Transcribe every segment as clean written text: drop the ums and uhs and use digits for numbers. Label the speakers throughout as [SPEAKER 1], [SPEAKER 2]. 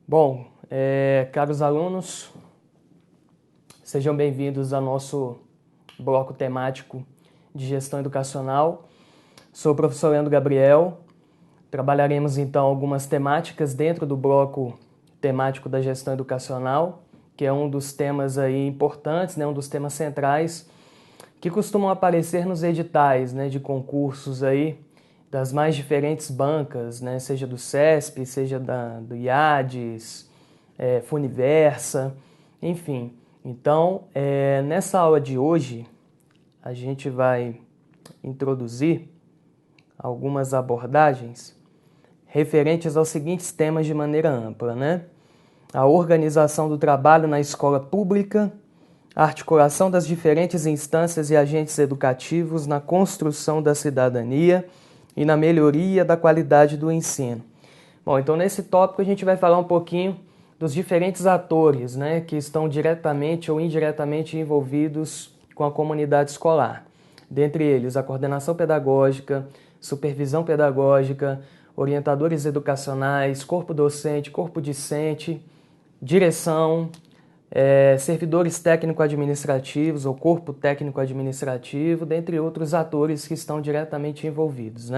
[SPEAKER 1] Bom, caros alunos, sejam bem-vindos ao nosso bloco temático de gestão educacional. Sou o professor Leandro Gabriel. Trabalharemos então algumas temáticas dentro do bloco temático da gestão educacional, que é um dos temas aí importantes, um dos temas centrais que costumam aparecer nos editais, de concursos aí das mais diferentes bancas, seja do CESP, seja do IADES, Funiversa, enfim. Então, nessa aula de hoje, a gente vai introduzir algumas abordagens referentes aos seguintes temas de maneira ampla, A organização do trabalho na escola pública, a articulação das diferentes instâncias e agentes educativos na construção da cidadania e na melhoria da qualidade do ensino. Bom, então nesse tópico a gente vai falar um pouquinho dos diferentes atores, que estão diretamente ou indiretamente envolvidos com a comunidade escolar. Dentre eles, a coordenação pedagógica, supervisão pedagógica, orientadores educacionais, corpo docente, corpo discente, direção, servidores técnico-administrativos ou corpo técnico-administrativo, dentre outros atores que estão diretamente envolvidos,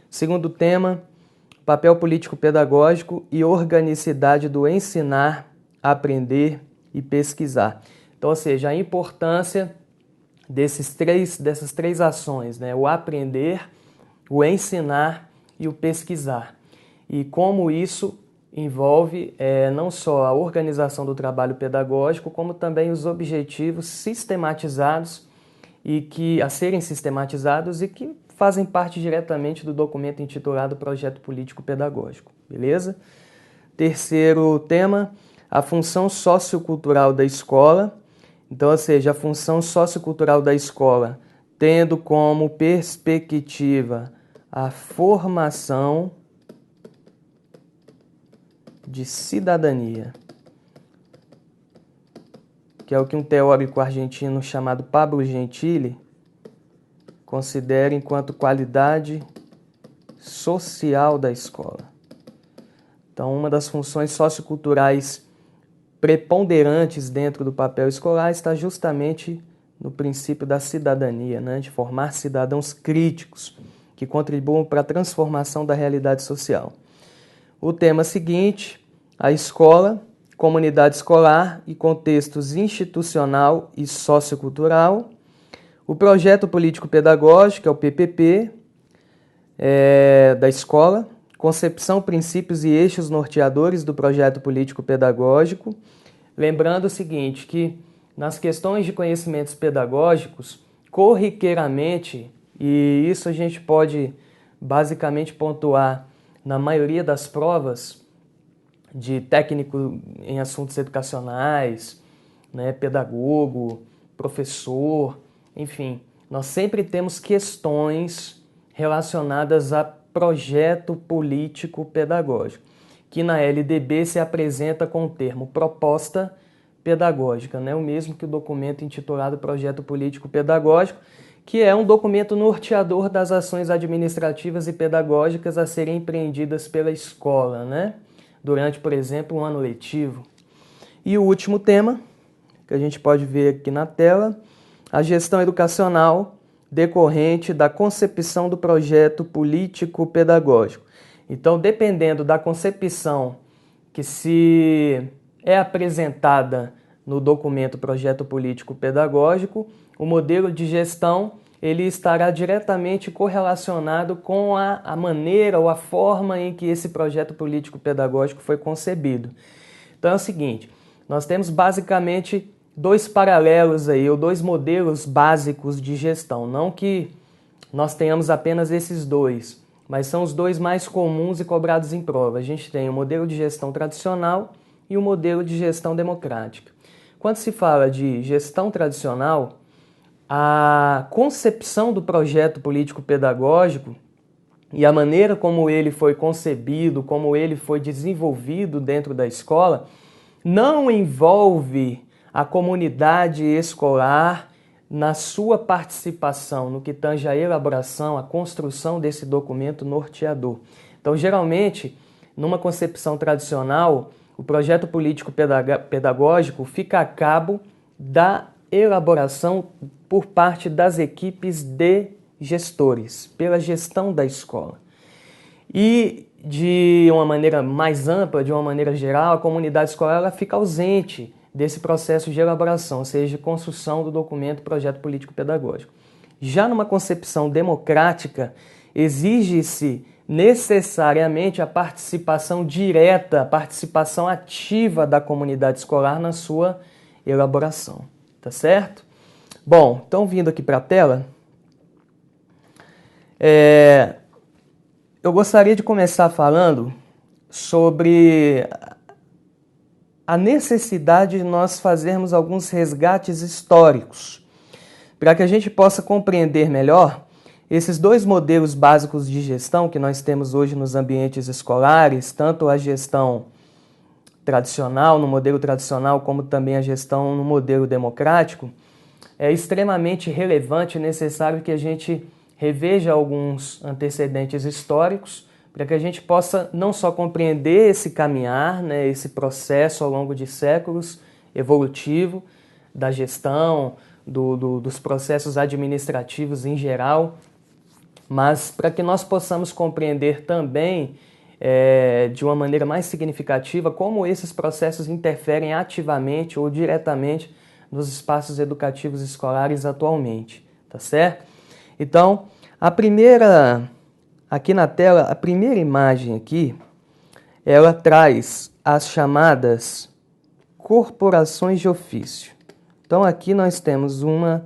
[SPEAKER 1] Segundo tema, papel político-pedagógico e organicidade do ensinar, aprender e pesquisar. Então, ou seja, a importância dessas três ações, o aprender, o ensinar e o pesquisar. E como isso envolve não só a organização do trabalho pedagógico, como também os objetivos sistematizados a serem sistematizados e que fazem parte diretamente do documento intitulado Projeto Político Pedagógico, beleza? Terceiro tema, a função sociocultural da escola. Então, ou seja, a função sociocultural da escola, tendo como perspectiva a formação de cidadania, que é o que um teórico argentino chamado Pablo Gentili considera enquanto qualidade social da escola. Então, uma das funções socioculturais preponderantes dentro do papel escolar está justamente no princípio da cidadania, de formar cidadãos críticos que contribuam para a transformação da realidade social. O tema seguinte, a escola, comunidade escolar e contextos institucional e sociocultural. O projeto político-pedagógico, é o PPP, da escola. Concepção, princípios e eixos norteadores do projeto político-pedagógico. Lembrando o seguinte, que nas questões de conhecimentos pedagógicos, corriqueiramente, e isso a gente pode basicamente pontuar na maioria das provas de técnico em assuntos educacionais, pedagogo, professor, enfim, nós sempre temos questões relacionadas a projeto político pedagógico, que na LDB se apresenta com o termo proposta pedagógica, o mesmo que o documento intitulado Projeto Político Pedagógico, que é um documento norteador das ações administrativas e pedagógicas a serem empreendidas pela escola, durante, por exemplo, um ano letivo. E o último tema, que a gente pode ver aqui na tela, a gestão educacional decorrente da concepção do projeto político-pedagógico. Então, dependendo da concepção que se é apresentada no documento Projeto Político-Pedagógico, o modelo de gestão ele estará diretamente correlacionado com a maneira ou a forma em que esse projeto político-pedagógico foi concebido. Então é o seguinte, nós temos basicamente dois paralelos aí, ou dois modelos básicos de gestão. Não que nós tenhamos apenas esses dois, mas são os dois mais comuns e cobrados em prova. A gente tem o modelo de gestão tradicional e o modelo de gestão democrática. Quando se fala de gestão tradicional, a concepção do projeto político-pedagógico e a maneira como ele foi concebido, como ele foi desenvolvido dentro da escola, não envolve a comunidade escolar na sua participação no que tange à elaboração, à construção desse documento norteador. Então, geralmente, numa concepção tradicional, o projeto político pedagógico fica a cabo da elaboração por parte das equipes de gestores, pela gestão da escola. E de uma maneira mais ampla, de uma maneira geral, a comunidade escolar ela fica ausente desse processo de elaboração, ou seja, de construção do documento projeto político pedagógico. Já numa concepção democrática, exige-se necessariamente a participação direta, a participação ativa da comunidade escolar na sua elaboração, tá certo? Bom, então vindo aqui para a tela, eu gostaria de começar falando sobre a necessidade de nós fazermos alguns resgates históricos, para que a gente possa compreender melhor esses dois modelos básicos de gestão que nós temos hoje nos ambientes escolares, tanto a gestão tradicional, no modelo tradicional, como também a gestão no modelo democrático. É extremamente relevante e necessário que a gente reveja alguns antecedentes históricos para que a gente possa não só compreender esse caminhar, né, esse processo ao longo de séculos evolutivo da gestão, dos processos administrativos em geral, mas para que nós possamos compreender também de uma maneira mais significativa como esses processos interferem ativamente ou diretamente nos espaços educativos escolares atualmente, tá certo? Então, aqui na tela, a primeira imagem aqui, ela traz as chamadas corporações de ofício. Então, aqui nós temos uma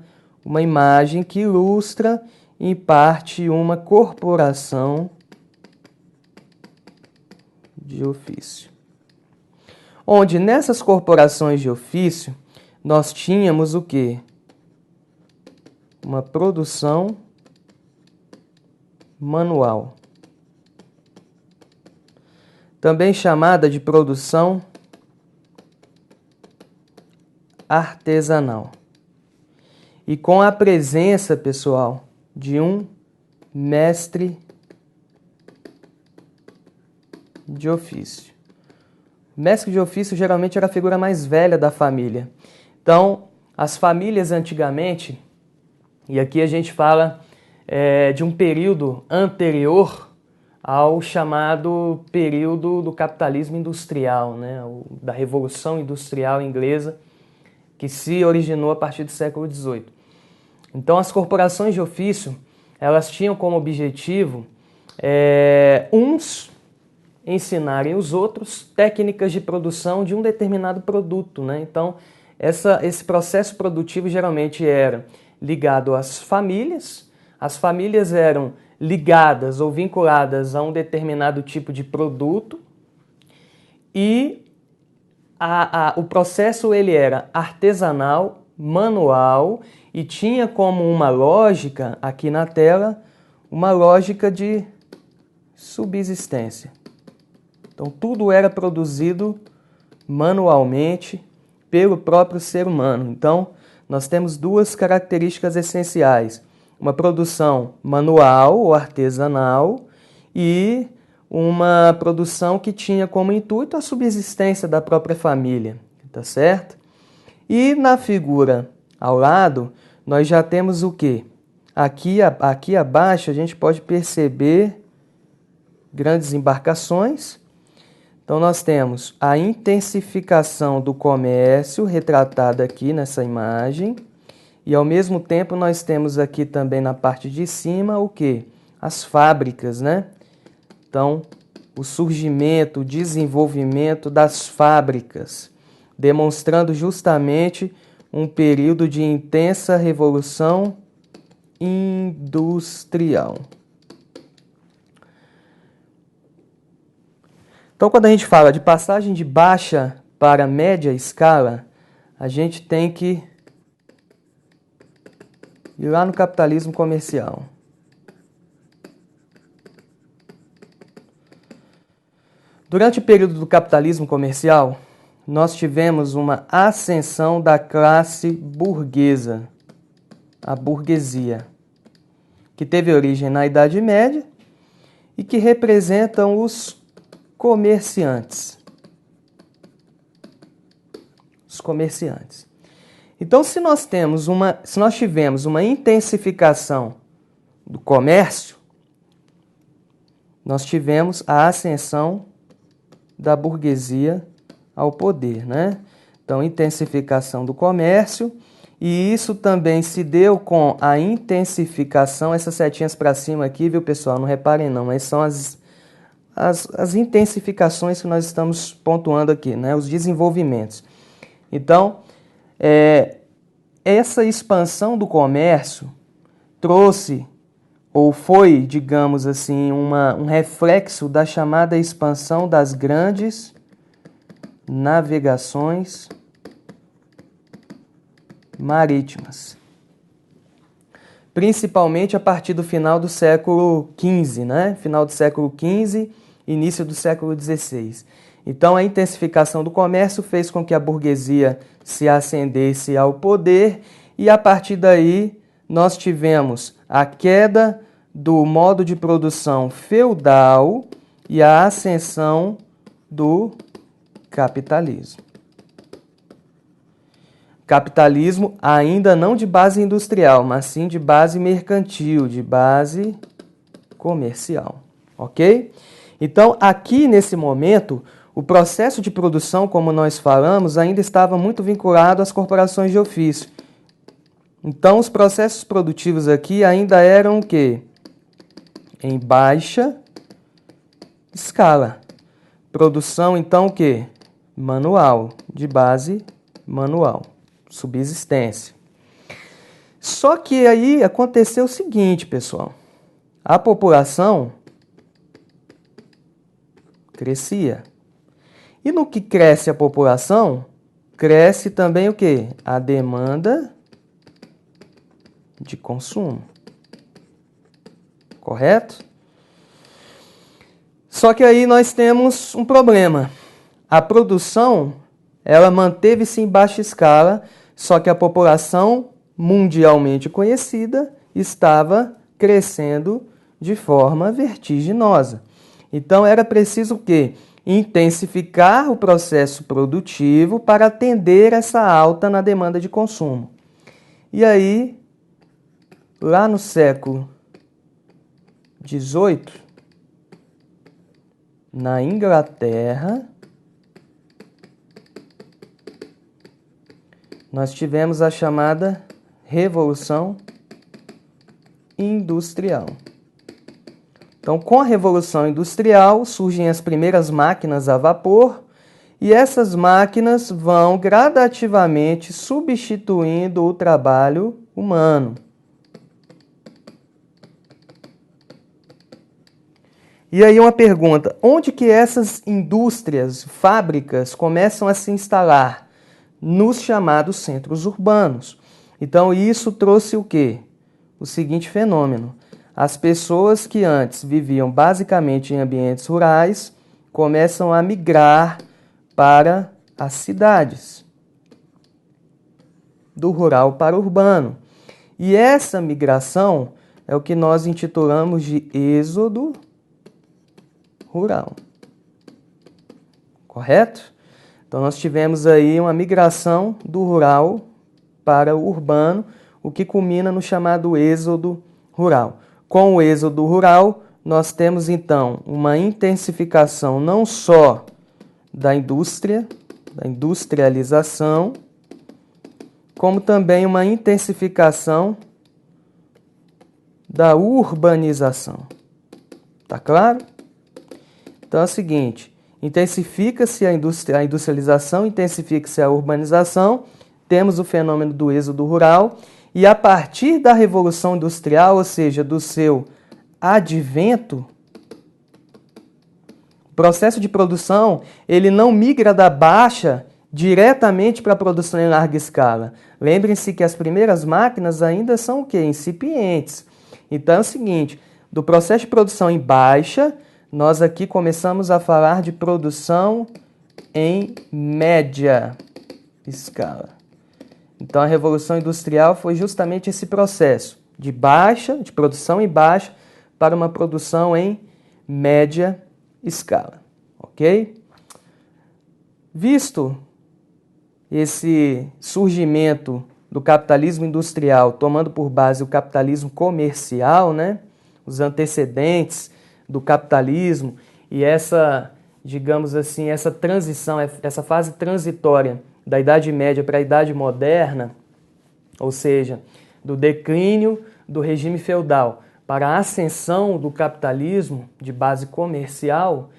[SPEAKER 1] imagem que ilustra, em parte, uma corporação de ofício. Onde, nessas corporações de ofício, nós tínhamos o quê? Uma produção manual, também chamada de produção artesanal, e com a presença, pessoal, de um mestre de ofício. O mestre de ofício geralmente era a figura mais velha da família. Então, as famílias antigamente, e aqui a gente fala de um período anterior ao chamado período do capitalismo industrial, né? Da Revolução Industrial Inglesa, que se originou a partir do século XVIII. Então, as corporações de ofício, elas tinham como objetivo uns ensinarem os outros técnicas de produção de um determinado produto, né? Então, esse processo produtivo geralmente era ligado às famílias. As famílias eram ligadas ou vinculadas a um determinado tipo de produto e o processo ele era artesanal, manual e tinha como uma lógica, aqui na tela, uma lógica de subsistência. Então, tudo era produzido manualmente pelo próprio ser humano. Então, nós temos duas características essenciais: uma produção manual ou artesanal e uma produção que tinha como intuito a subsistência da própria família, tá certo? E na figura ao lado, nós já temos o quê? Aqui abaixo a gente pode perceber grandes embarcações. Então nós temos a intensificação do comércio retratada aqui nessa imagem. E ao mesmo tempo nós temos aqui também na parte de cima o quê? As fábricas, né? Então, o surgimento, o desenvolvimento das fábricas, demonstrando justamente um período de intensa revolução industrial. Então, quando a gente fala de passagem de baixa para média escala, a gente tem que ir lá no capitalismo comercial. Durante o período do capitalismo comercial, nós tivemos uma ascensão da classe burguesa, a burguesia, que teve origem na Idade Média e que representam os comerciantes. dos comerciantes. Então, se nós tivemos uma intensificação do comércio, nós tivemos a ascensão da burguesia ao poder, né? Então, intensificação do comércio, e isso também se deu com a intensificação, essas setinhas para cima aqui, viu, pessoal? Não reparem não, mas são as intensificações que nós estamos pontuando aqui, né? Os desenvolvimentos. Então, essa expansão do comércio trouxe, ou foi, digamos assim, um reflexo da chamada expansão das grandes navegações marítimas. Principalmente a partir do final do século XV, né? Final do século XV, início do século XVI. Então, a intensificação do comércio fez com que a burguesia se ascendesse ao poder e, a partir daí, nós tivemos a queda do modo de produção feudal e a ascensão do capitalismo. Capitalismo ainda não de base industrial, mas sim de base mercantil, de base comercial, ok? Então, aqui nesse momento, o processo de produção, como nós falamos, ainda estava muito vinculado às corporações de ofício. Então, os processos produtivos aqui ainda eram o quê? Em baixa escala. Produção, então, o quê? Manual, de base manual, subsistência. Só que aí aconteceu o seguinte, pessoal. A população crescia. E no que cresce a população, cresce também o quê? A demanda de consumo. Correto? Só que aí nós temos um problema. A produção, ela manteve-se em baixa escala, só que a população mundialmente conhecida estava crescendo de forma vertiginosa. Então era preciso o quê? Intensificar o processo produtivo para atender essa alta na demanda de consumo. E aí, lá no século XVIII, na Inglaterra, nós tivemos a chamada Revolução Industrial. Então, com a Revolução Industrial, surgem as primeiras máquinas a vapor, e essas máquinas vão gradativamente substituindo o trabalho humano. E aí uma pergunta, onde que essas indústrias, fábricas, começam a se instalar? Nos chamados centros urbanos. Então, isso trouxe o quê? O seguinte fenômeno. As pessoas que antes viviam basicamente em ambientes rurais começam a migrar para as cidades, do rural para o urbano. E essa migração é o que nós intitulamos de êxodo rural. Correto? Então, nós tivemos aí uma migração do rural para o urbano, o que culmina no chamado êxodo rural. Com o êxodo rural, nós temos, então, uma intensificação não só da indústria, da industrialização, como também uma intensificação da urbanização. Tá claro? Então é o seguinte, intensifica-se a industrialização, intensifica-se a urbanização, temos o fenômeno do êxodo rural, e a partir da Revolução Industrial, ou seja, do seu advento, o processo de produção ele não migra da baixa diretamente para a produção em larga escala. Lembrem-se que as primeiras máquinas ainda são o quê? Incipientes. Então é o seguinte, do processo de produção em baixa, nós aqui começamos a falar de produção em média escala. Então, a Revolução Industrial foi justamente esse processo de produção em baixa, para uma produção em média escala. Ok? Visto esse surgimento do capitalismo industrial, tomando por base o capitalismo comercial, né? Os antecedentes do capitalismo e essa, digamos assim, essa transição, essa fase transitória da Idade Média para a Idade Moderna, ou seja, do declínio do regime feudal para a ascensão do capitalismo de base comercial,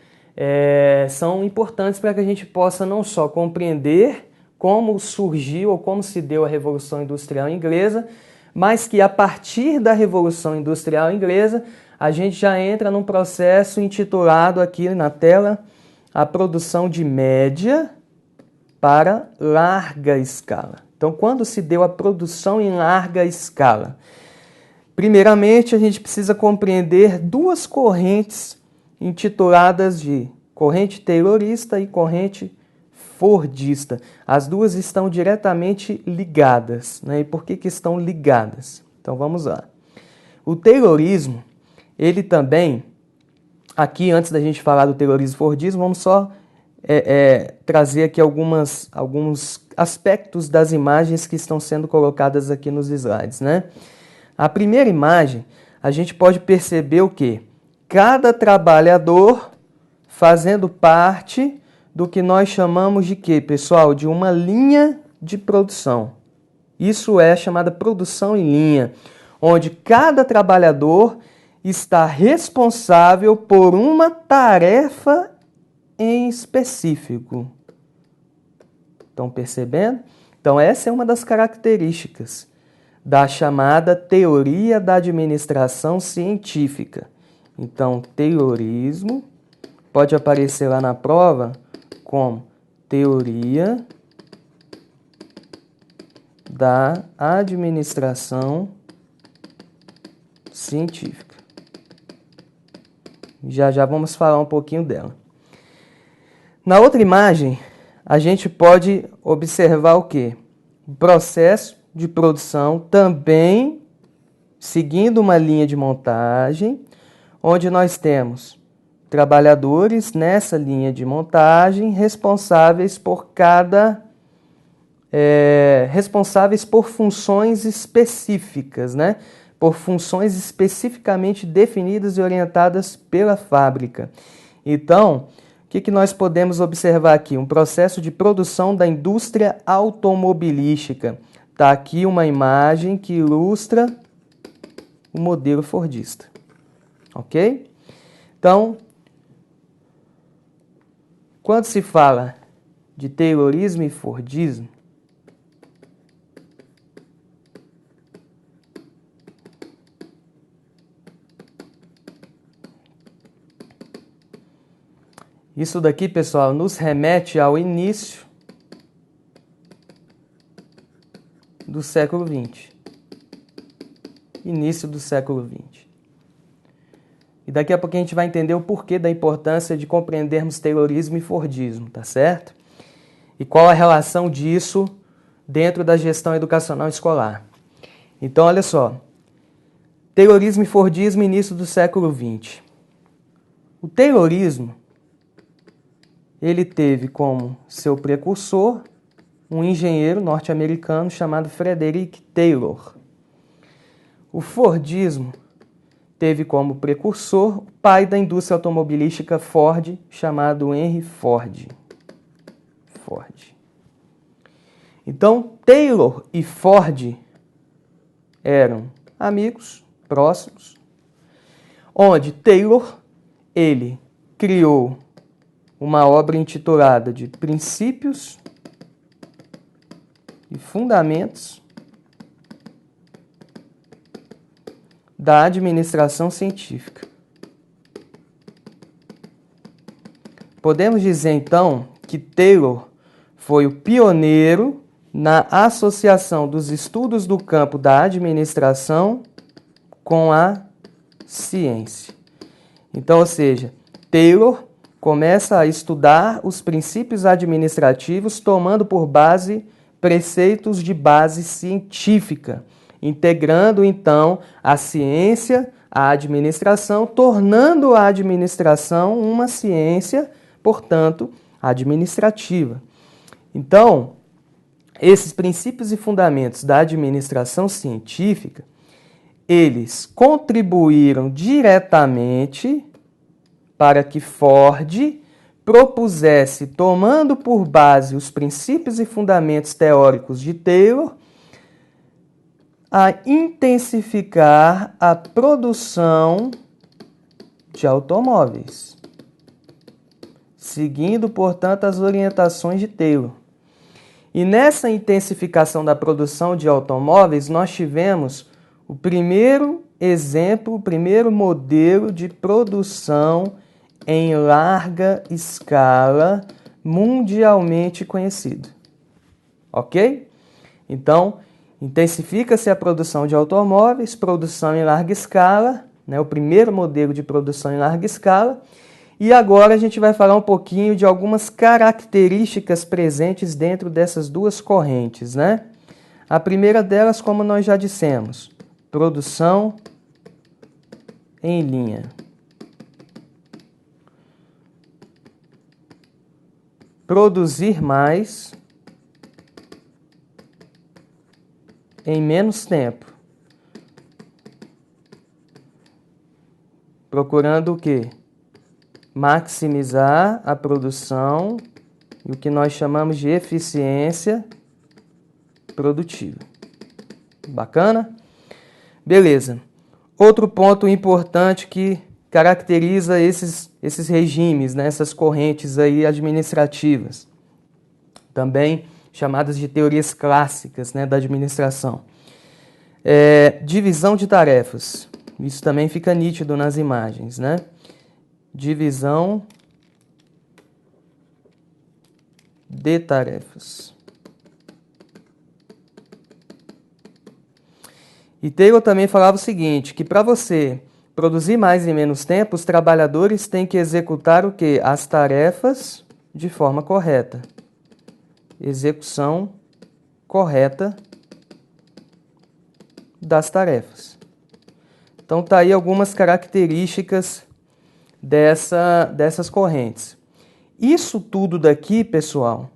[SPEAKER 1] são importantes para que a gente possa não só compreender como surgiu ou como se deu a Revolução Industrial Inglesa, mas que a partir da Revolução Industrial Inglesa a gente já entra num processo intitulado aqui na tela a produção de média para larga escala. Então, quando se deu a produção em larga escala? Primeiramente, a gente precisa compreender duas correntes intituladas de corrente taylorista e corrente fordista. As duas estão diretamente ligadas, né? E por que estão ligadas? Então, vamos lá. O taylorismo, ele também, aqui antes da gente falar do taylorismo e fordismo, vamos só trazer aqui alguns aspectos das imagens que estão sendo colocadas aqui nos slides, né? A primeira imagem, a gente pode perceber o quê? Cada trabalhador fazendo parte do que nós chamamos de quê, pessoal? De uma linha de produção. Isso é chamada produção em linha, onde cada trabalhador está responsável por uma tarefa em específico. Estão percebendo? Então, essa é uma das características da chamada teoria da administração científica. Então, taylorismo pode aparecer lá na prova como teoria da administração científica. Já vamos falar um pouquinho dela. Na outra imagem, a gente pode observar o quê? O processo de produção também seguindo uma linha de montagem, onde nós temos trabalhadores nessa linha de montagem responsáveis por responsáveis por funções específicas, né? Por funções especificamente definidas e orientadas pela fábrica. Então, o que nós podemos observar aqui? Um processo de produção da indústria automobilística. Está aqui uma imagem que ilustra o modelo fordista. Ok? Então, quando se fala de taylorismo e fordismo, isso daqui, pessoal, nos remete ao início do século XX. Início do século XX. E daqui a pouco a gente vai entender o porquê da importância de compreendermos taylorismo e fordismo, tá certo? E qual a relação disso dentro da gestão educacional escolar. Então, olha só. Taylorismo e fordismo, início do século XX. O taylorismo, ele teve como seu precursor um engenheiro norte-americano chamado Frederick Taylor. O fordismo teve como precursor o pai da indústria automobilística Ford, chamado Henry Ford. Então, Taylor e Ford eram amigos próximos, onde Taylor, ele criou uma obra intitulada de Princípios e Fundamentos da Administração Científica. Podemos dizer, então, que Taylor foi o pioneiro na associação dos estudos do campo da administração com a ciência. Então, ou seja, Taylor começa a estudar os princípios administrativos tomando por base preceitos de base científica, integrando então a ciência, a administração, tornando a administração uma ciência, portanto, administrativa. Então, esses princípios e fundamentos da administração científica, eles contribuíram diretamente para que Ford propusesse, tomando por base os princípios e fundamentos teóricos de Taylor, a intensificar a produção de automóveis, seguindo, portanto, as orientações de Taylor. E nessa intensificação da produção de automóveis, nós tivemos o primeiro exemplo, o primeiro modelo de produção em larga escala mundialmente conhecido. Ok? Então, intensifica-se a produção de automóveis, produção em larga escala, né, o primeiro modelo de produção em larga escala. E agora a gente vai falar um pouquinho de algumas características presentes dentro dessas duas correntes, né? A primeira delas, como nós já dissemos, produção em linha. Produzir mais em menos tempo. Procurando o quê? Maximizar a produção e o que nós chamamos de eficiência produtiva. Bacana? Beleza. Outro ponto importante que caracteriza esses regimes, né, essas correntes aí administrativas, também chamadas de teorias clássicas, né, da administração. Divisão de tarefas. Isso também fica nítido nas imagens, né? Divisão de tarefas. E Taylor também falava o seguinte, que para você produzir mais em menos tempo, os trabalhadores têm que executar o quê? As tarefas de forma correta. Execução correta das tarefas. Então tá aí algumas características dessas correntes. Isso tudo daqui, pessoal,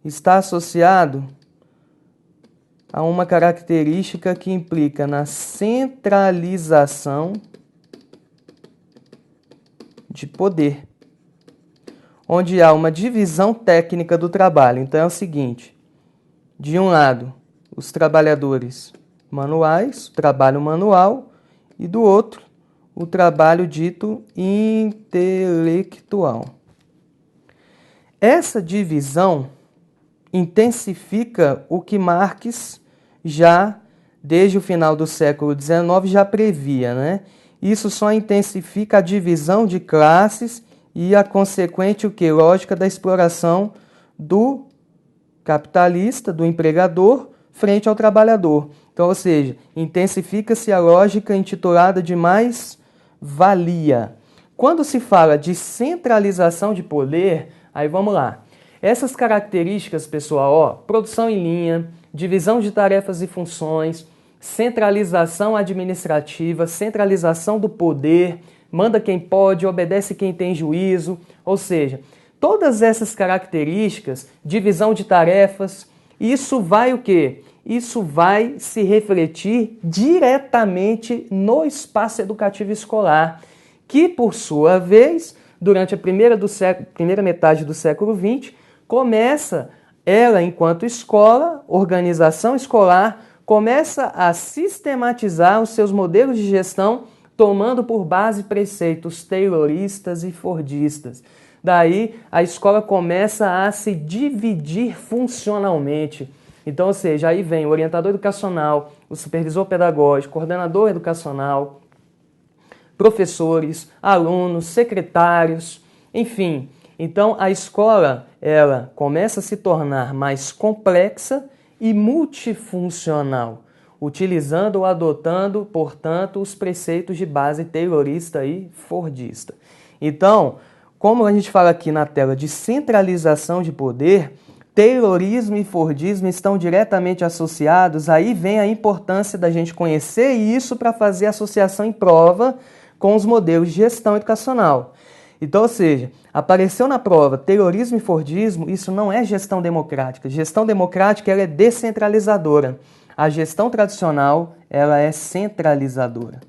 [SPEAKER 1] está associado a uma característica que implica na centralização de poder, onde há uma divisão técnica do trabalho. Então é o seguinte, de um lado, os trabalhadores manuais, o trabalho manual, e do outro, o trabalho dito intelectual. Essa divisão intensifica o que Marx já, desde o final do século XIX, já previa, né? Isso só intensifica a divisão de classes e a consequente lógica da exploração do capitalista, do empregador, frente ao trabalhador. Então, ou seja, intensifica-se a lógica intitulada de mais-valia. Quando se fala de centralização de poder, aí vamos lá. Essas características, pessoal, produção em linha, divisão de tarefas e funções, centralização administrativa, centralização do poder, manda quem pode, obedece quem tem juízo, ou seja, todas essas características, divisão de tarefas, isso vai o quê? Isso vai se refletir diretamente no espaço educativo escolar, que, por sua vez, durante a primeira metade do século XX, começa, ela, enquanto escola, organização escolar, começa a sistematizar os seus modelos de gestão, tomando por base preceitos tayloristas e fordistas. Daí, a escola começa a se dividir funcionalmente. Então, ou seja, aí vem o orientador educacional, o supervisor pedagógico, coordenador educacional, professores, alunos, secretários, enfim. Então, a escola, ela começa a se tornar mais complexa e multifuncional, utilizando ou adotando, portanto, os preceitos de base taylorista e fordista. Então, como a gente fala aqui na tela de centralização de poder, Taylorismo e Fordismo estão diretamente associados, aí vem a importância da gente conhecer isso para fazer associação em prova com os modelos de gestão educacional. Então, ou seja, apareceu na prova terrorismo e fordismo, isso não é gestão democrática. Gestão democrática ela é descentralizadora. A gestão tradicional ela é centralizadora.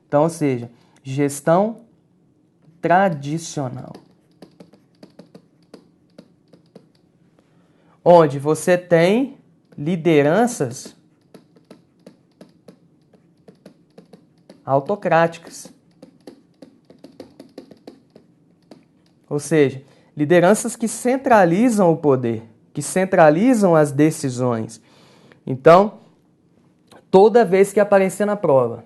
[SPEAKER 1] Então, ou seja, gestão tradicional. Onde você tem lideranças autocráticas. Ou seja, lideranças que centralizam o poder, que centralizam as decisões. Então, toda vez que aparecer na prova,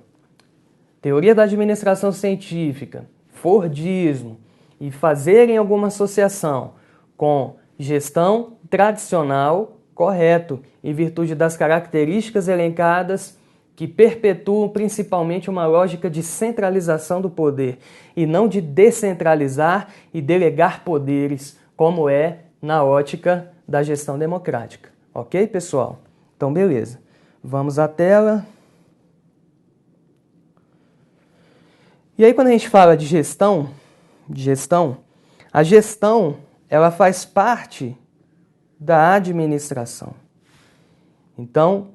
[SPEAKER 1] teoria da administração científica, fordismo, e fazerem alguma associação com gestão tradicional, correto, em virtude das características elencadas que perpetuam principalmente uma lógica de centralização do poder e não de descentralizar e delegar poderes, como é na ótica da gestão democrática. Ok, pessoal? Então, beleza. Vamos à tela. E aí, quando a gente fala de gestão, a gestão ela faz parte da administração. Então,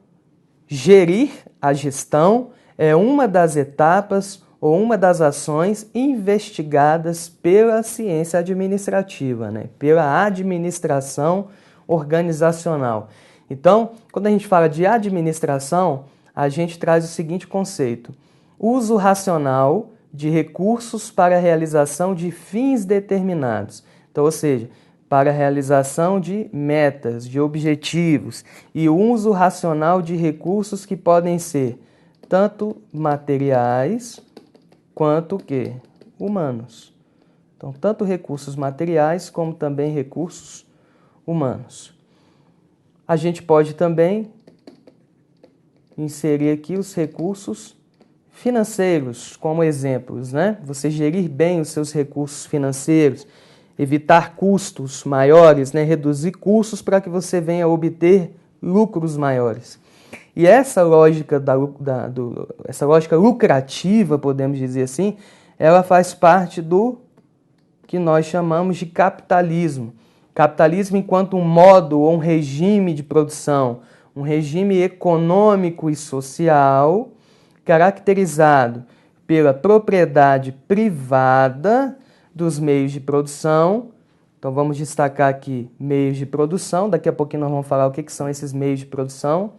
[SPEAKER 1] gerir a gestão é uma das etapas ou uma das ações investigadas pela ciência administrativa, né? Pela administração organizacional. Então, quando a gente fala de administração, a gente traz o seguinte conceito: uso racional de recursos para a realização de fins determinados. Então, ou seja, para a realização de metas, de objetivos, e o uso racional de recursos que podem ser tanto materiais quanto humanos. Então, tanto recursos materiais como também recursos humanos. A gente pode também inserir aqui os recursos financeiros como exemplos, né? Você gerir bem os seus recursos financeiros, evitar custos maiores, né? Reduzir custos para que você venha obter lucros maiores. E essa lógica, essa lógica lucrativa, podemos dizer assim, ela faz parte do que nós chamamos de capitalismo. Capitalismo enquanto um modo ou um regime de produção, um regime econômico e social caracterizado pela propriedade privada dos meios de produção. Então vamos destacar aqui meios de produção, daqui a pouquinho nós vamos falar o que são esses meios de produção,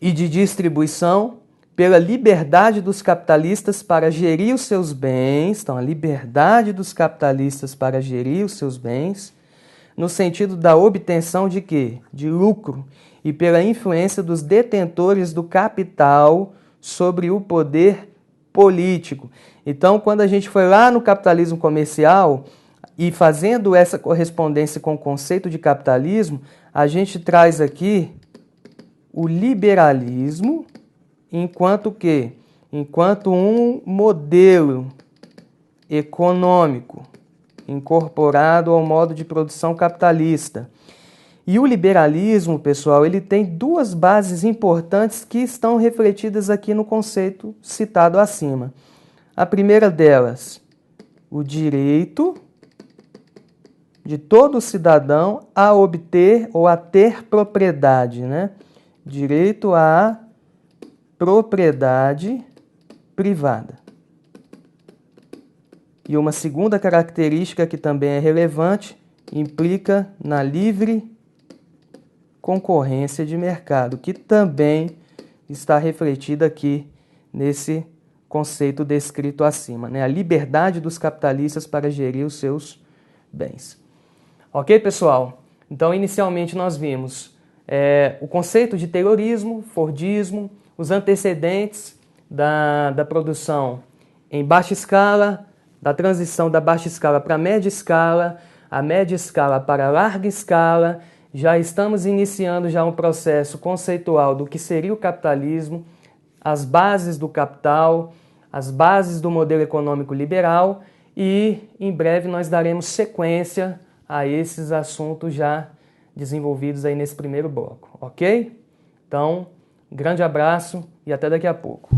[SPEAKER 1] e de distribuição, pela liberdade dos capitalistas para gerir os seus bens, então a liberdade dos capitalistas para gerir os seus bens, no sentido da obtenção de quê? De lucro, e pela influência dos detentores do capital sobre o poder político. Então, quando a gente foi lá no capitalismo comercial e fazendo essa correspondência com o conceito de capitalismo, a gente traz aqui o liberalismo enquanto um modelo econômico incorporado ao modo de produção capitalista. E o liberalismo, pessoal, ele tem duas bases importantes que estão refletidas aqui no conceito citado acima. A primeira delas, o direito de todo cidadão a obter ou a ter propriedade, né? Direito à propriedade privada. E uma segunda característica que também é relevante, implica na livre concorrência de mercado, que também está refletida aqui nesse conceito descrito acima, né? A liberdade dos capitalistas para gerir os seus bens. Ok, pessoal? Então, inicialmente nós vimos o conceito de terrorismo, fordismo, os antecedentes da produção em baixa escala, da transição da baixa escala para a média escala, a média escala para a larga escala. Já estamos iniciando já um processo conceitual do que seria o capitalismo, as bases do capital, as bases do modelo econômico liberal, e em breve nós daremos sequência a esses assuntos já desenvolvidos aí nesse primeiro bloco, ok? Então, um grande abraço e até daqui a pouco.